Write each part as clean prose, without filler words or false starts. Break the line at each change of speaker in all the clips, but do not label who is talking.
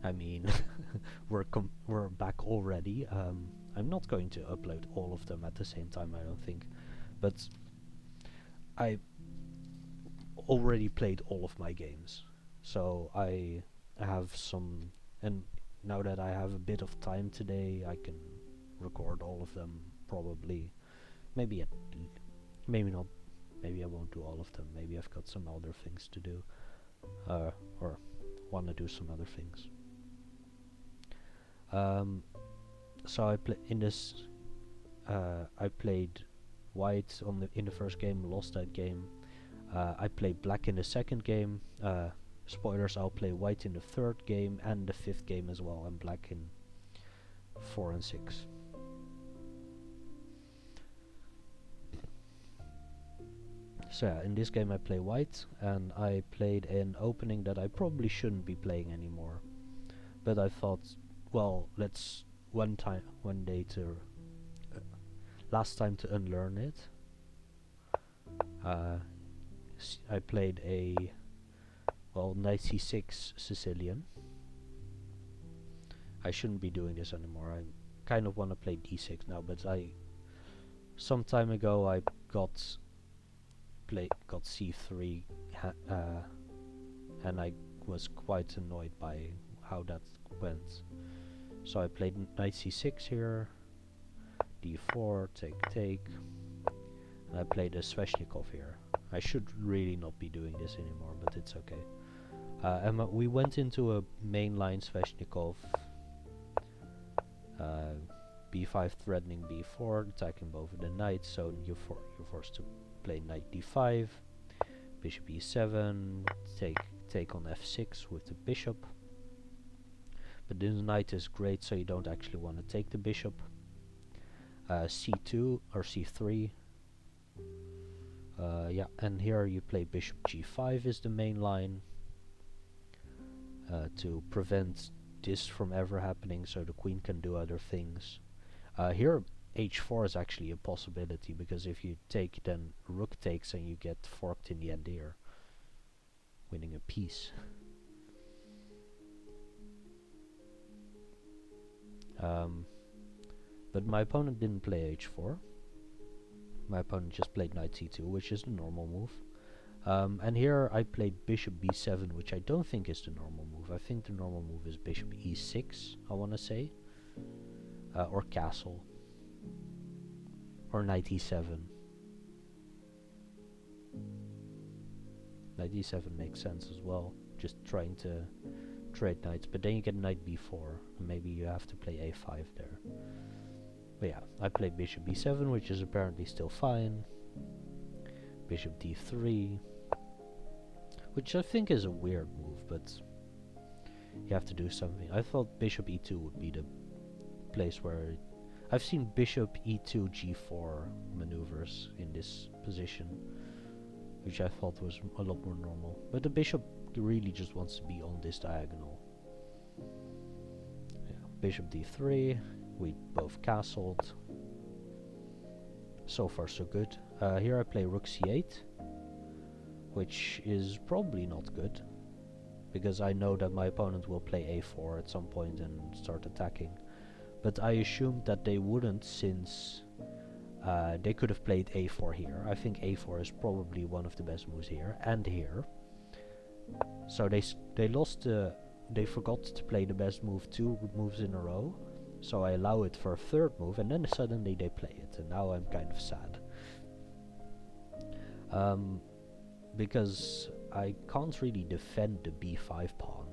I mean, we're back already. I'm not going to upload all of them at the same time, I don't think, but I already played all of my games, so I have some, and now that I have a bit of time today, I can record all of them. Probably, maybe maybe not. Maybe I won't do all of them. Maybe I've got some other things to do, or want to do some other things. Um, so I play in this. I played white in the first game, lost that game. I played black in the second game. Spoilers: I'll play white in the third game and the fifth game as well, and black in 4 and 6. So yeah, in this game I play white, and I played an opening that I probably shouldn't be playing anymore. But I thought, well, let's one day to last time to unlearn it. Uh, I played a knight c6 Sicilian. I shouldn't be doing this anymore. I kind of want to play d6 now, but some time ago I got c3, and I was quite annoyed by how that went. So I played knight c6 here, d4, take, and I played a Sveshnikov here. I should really not be doing this anymore, but it's okay. And we went into a mainline Sveshnikov, b5 threatening b4, attacking both of the knights, so you're forced to play knight d5, bishop e7, take on f6 with the bishop. But this knight is great, so you don't actually want to take the bishop. c2 or c3. Yeah, and here you play bishop g5 is the main line to prevent this from ever happening, so the queen can do other things. Here h4 is actually a possibility, because if you take, then rook takes and you get forked in the end here, winning a piece. But my opponent didn't play h4. My opponent just played knight c2, which is the normal move. And here I played bishop b7, which I don't think is the normal move. I think the normal move is bishop e6, I want to say. Or castle. Or knight e7. Knight e7 makes sense as well. Just trying to trade knights. But then you get knight b4. And maybe you have to play a5 there. But yeah, I played bishop b7, which is apparently still fine. Bishop d3. Which I think is a weird move, but you have to do something. I thought bishop e2 would be the place where I've seen bishop e2 g4 maneuvers in this position, which I thought was a lot more normal. But the bishop really just wants to be on this diagonal. Yeah, bishop d3, we both castled. So far so good. Here I play rook c8, which is probably not good, because I know that my opponent will play a4 at some point and start attacking. But I assumed that they wouldn't, since they could have played a4 here. I think a4 is probably one of the best moves here and here. So they forgot to play the best move 2 moves in a row. So I allow it for a third move, and then suddenly they play it, and now I'm kind of sad. Because I can't really defend the b5 pawn.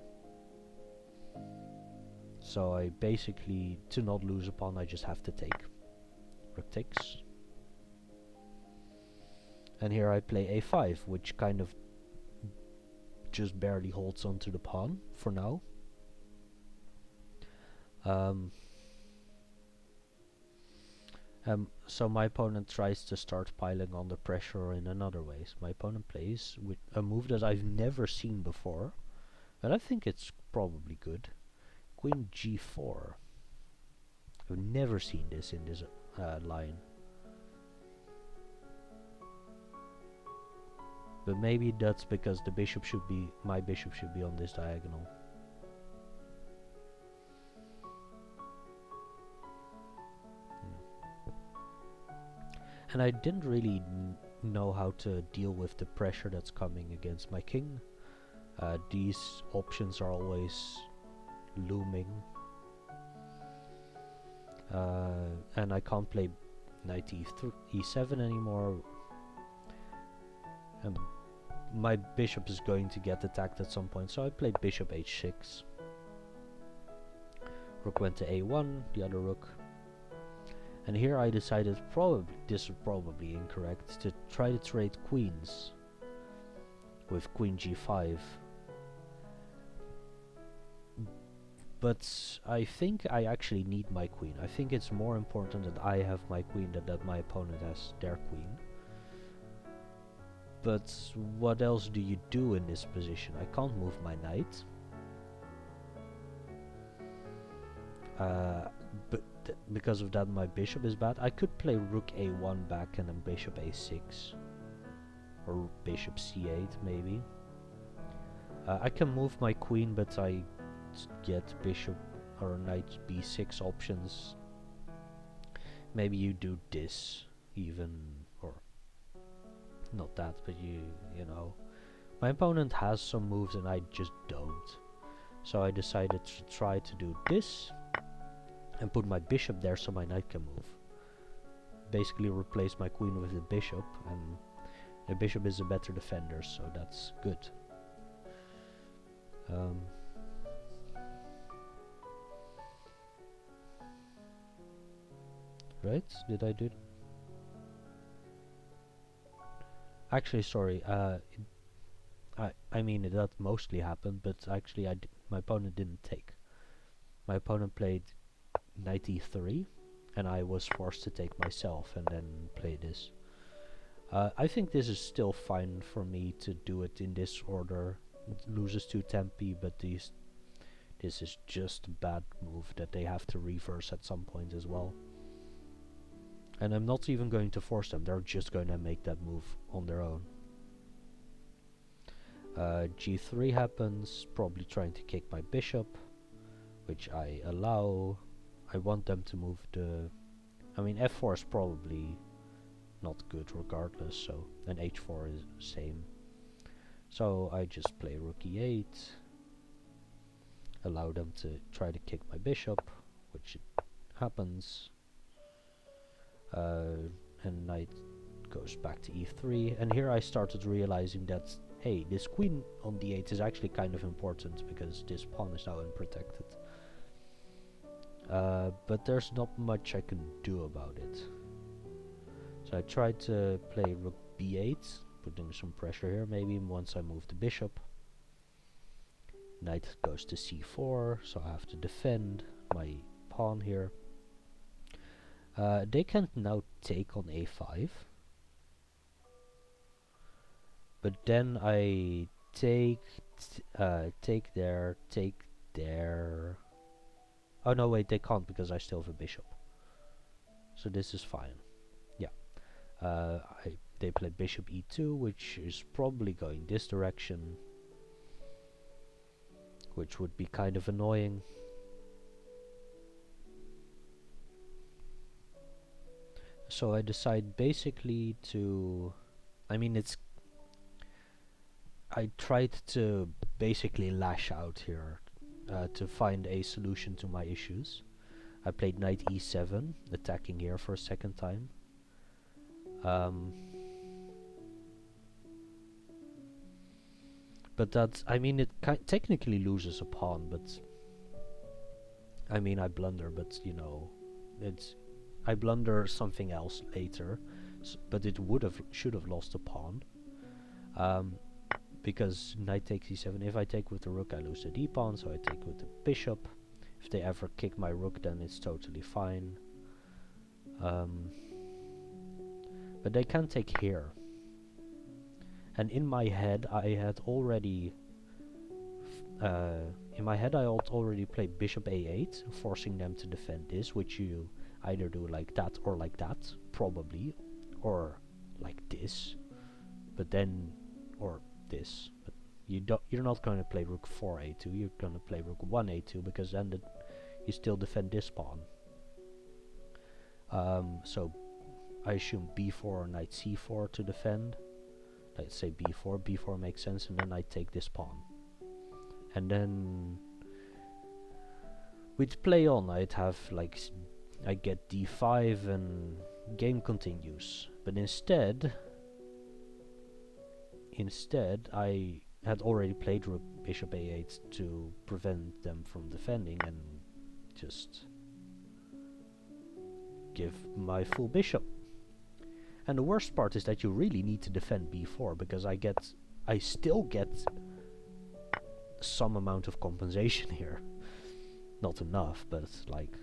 So I basically, to not lose a pawn, I just have to take. Rook takes. And here I play a5, which kind of just barely holds onto the pawn for now. So my opponent tries to start piling on the pressure in another way. So my opponent plays with a move that I've never seen before, and I think it's probably good. Queen g4. I've never seen this in this line. But maybe that's because my bishop should be on this diagonal. And I didn't really know how to deal with the pressure that's coming against my king. These options are always looming. And I can't play knight e7 anymore. And my bishop is going to get attacked at some point, so I played bishop h6. Rook went to a1, the other rook. And here I decided, this is probably incorrect, to try to trade queens with queen g5. But I think I actually need my queen. I think it's more important that I have my queen than that my opponent has their queen. But what else do you do in this position? I can't move my knight. But because of that my bishop is bad. I could play rook a1 back and then bishop a6. Or bishop c8 maybe. I can move my queen, but I get bishop or knight b6 options. Maybe you do this even, or not that, but you know. My opponent has some moves and I just don't. So I decided to try to do this and put my bishop there so my knight can move. Basically replace my queen with the bishop, and the bishop is a better defender, so that's good. Right? Did I do it? Actually, sorry. I mean that mostly happened, but actually my opponent didn't take. My opponent played knight e3, and I was forced to take myself and then play this. I think this is still fine for me to do it in this order. It loses to tempi, but this is just a bad move that they have to reverse at some point as well. And I'm not even going to force them, they're just going to make that move on their own. G3 happens, probably trying to kick my bishop, which I allow. I want them to move the... I mean, f4 is probably not good regardless, so... and h4 is the same. So I just play rook e8, allow them to try to kick my bishop, which happens. And knight goes back to e3, and here I started realizing that, hey, this queen on d8 is actually kind of important because this pawn is now unprotected. But there's not much I can do about it. So I tried to play rook b8, putting some pressure here maybe once I move the bishop. Knight goes to c4, so I have to defend my pawn here. They can now take on a5. But then I take there. Oh no, wait, they can't because I still have a bishop. So this is fine. Yeah. They play bishop e2, which is probably going this direction, which would be kind of annoying. So I decide basically to... I mean, I tried to basically lash out here to find a solution to my issues. I played knight e7, attacking here for a second time. But that's... I mean, it technically loses a pawn, but... I mean, I blunder, but, you know, it's... I blunder something else later, but it should have lost a pawn. Because knight takes e7. If I take with the rook, I lose the d pawn, so I take with the bishop. If they ever kick my rook, then it's totally fine. But they can take here. And in my head, I had already... already played bishop a8, forcing them to defend this, which you either do like that or like that, probably, or like this, but then, or this, but you're not going to play rook 4a2, you're going to play rook 1a2, because then you still defend this pawn. So I assume b4 or knight c4 to defend. Let's say b4. b4 makes sense, and then I take this pawn. And then we'd play on. I'd have like I get d5 and game continues. But instead I had already played rook bishop a8 to prevent them from defending and just give my full bishop. And the worst part is that you really need to defend b4, because I still get some amount of compensation here. Not enough, but like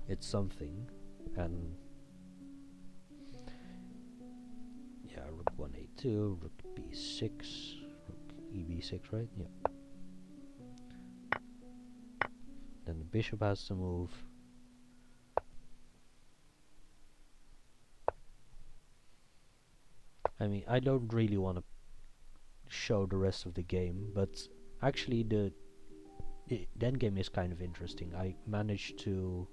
it's something. And yeah, rook 1a2, rook b6, rook eb6, right? Yeah. Then the bishop has to move. I mean, I don't really want to show the rest of the game, but actually the endgame is kind of interesting. I managed to,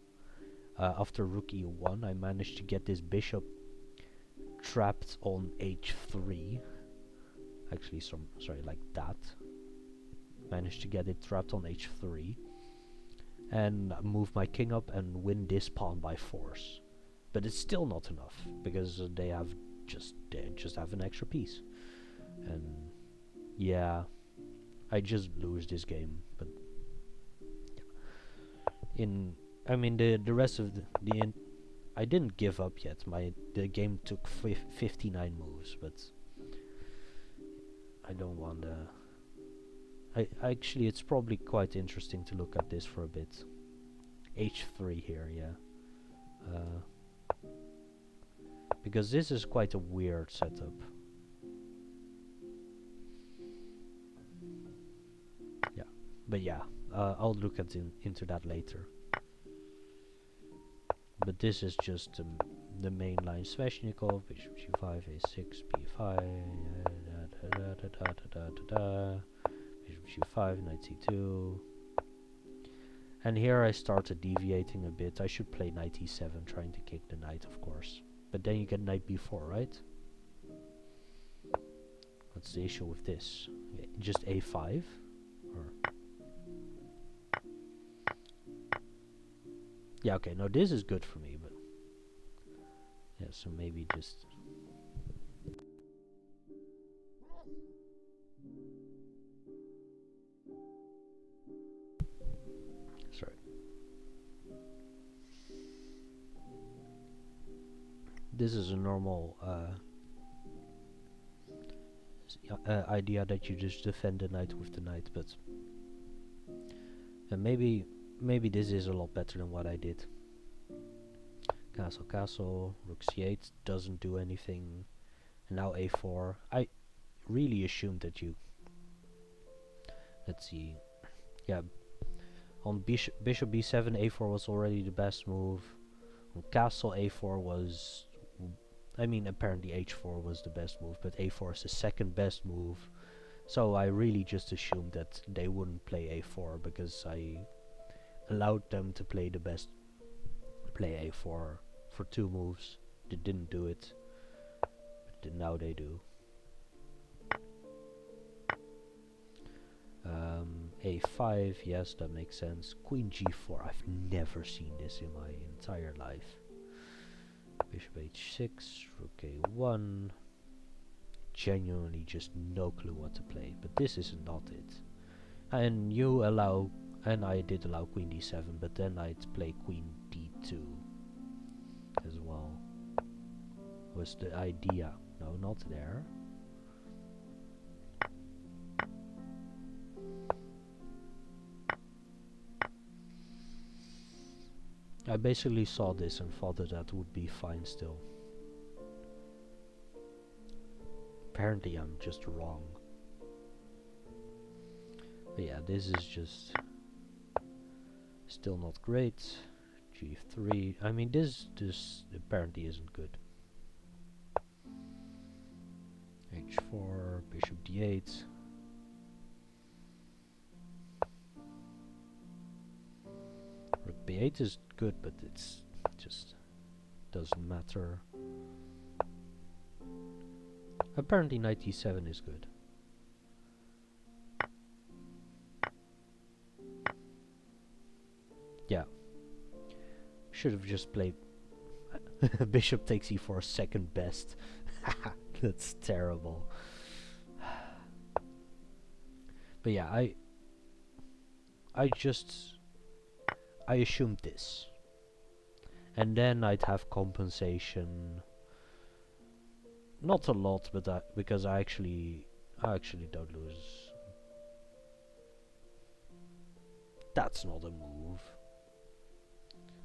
after rook e1, I managed to get this bishop trapped on h3. Actually, sorry, like that. Managed to get it trapped on h3 and move my king up and win this pawn by force. But it's still not enough, because they just have an extra piece. And yeah, I just lose this game. But I mean the rest of I didn't give up yet. The game took 59 moves, but I don't want to. Actually, it's probably quite interesting to look at this for a bit. h3 here, yeah. Because this is quite a weird setup. Yeah, but yeah, I'll look into that later. But this is just the main line. Sveshnikov, bishop g5, a6, b5, bishop g5, knight c2. And here I started deviating a bit. I should play knight e7, trying to kick the knight, of course. But then you get knight b4, right? What's the issue with this? Just a5? Or yeah, okay, no, this is good for me, but yeah, so maybe just sorry. This is a normal idea that you just defend the knight with the knight, but maybe this is a lot better than what I did. Castle, castle, rook c8 doesn't do anything, and now a4. I really assumed that you. Let's see. Yeah, on bishop b7, a4 was already the best move. On castle, a4 was. I mean, apparently h4 was the best move, but a4 is the second best move. So I really just assumed that they wouldn't play a4, because I allowed them to play play a4 for 2 moves. They didn't do it, but now they do. A5, yes, that makes sense. Queen g4, I've never seen this in my entire life. Bishop h6, rook a1. Genuinely just no clue what to play, but this is not it. And I did allow queen d7, but then I'd play queen d2 as well. Was the idea. No, not there. I basically saw this and thought that would be fine still. Apparently I'm just wrong. But yeah, this is just still not great. G3. I mean, this apparently isn't good. H4, bishop d8. Rook b8 is good, but it's just doesn't matter. Apparently knight e7 is good. Yeah. Should have just played bishop takes e4 second best. That's terrible. But yeah, I assumed this. And then I'd have compensation. Not a lot, but because I actually don't lose. That's not a move.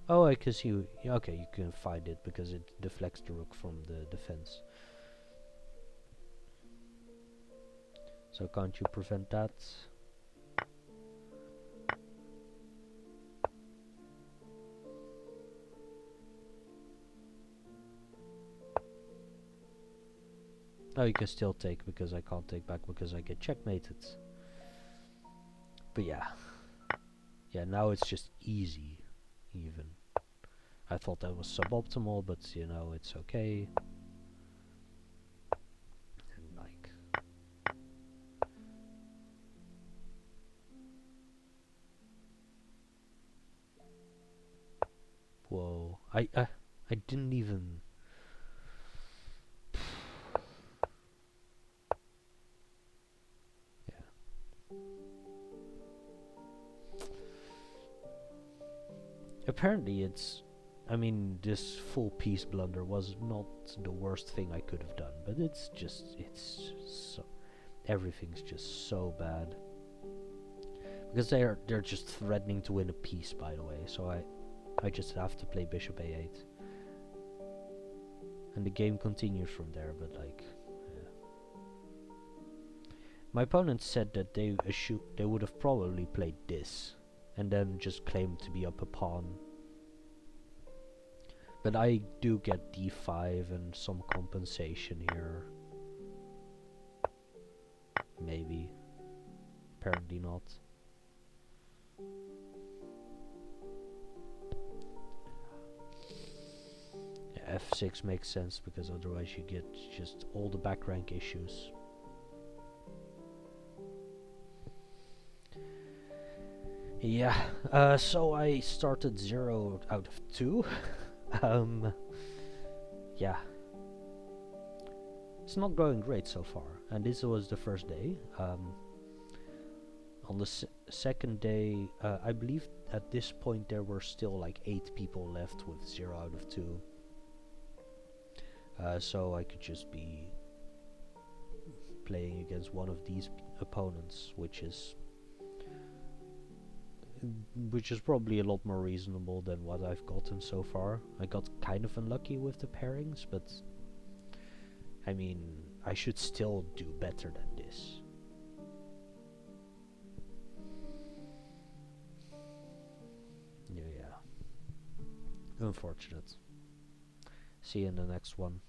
Oh, I can see. Okay, you can find it because it deflects the rook from the defense. So can't you prevent that? Oh, you can still take because I can't take back because I get checkmated. But yeah. Yeah, now it's just easy, even. I thought that was suboptimal, but you know, it's okay. And like... Whoa. I didn't even... Yeah. Apparently it's... I mean, this full piece blunder was not the worst thing I could have done, but it's so... Everything's just so bad. Because they're just threatening to win a piece, by the way, so I just have to play bishop a8. And the game continues from there, but like... Yeah. My opponent said that they would have probably played this, and then just claimed to be up a pawn. But I do get d5 and some compensation here. Maybe. Apparently not. Yeah, f6 makes sense because otherwise you get just all the back rank issues. Yeah, so I started 0 out of 2. Yeah. It's not going great so far, and this was the first day. On the second day, I believe at this point there were still like 8 people left with 0 out of 2. So I could just be playing against one of these opponents, which is probably a lot more reasonable than what I've gotten so far. I got kind of unlucky with the pairings, but I mean, I should still do better than this. Yeah. Unfortunate. See you in the next one.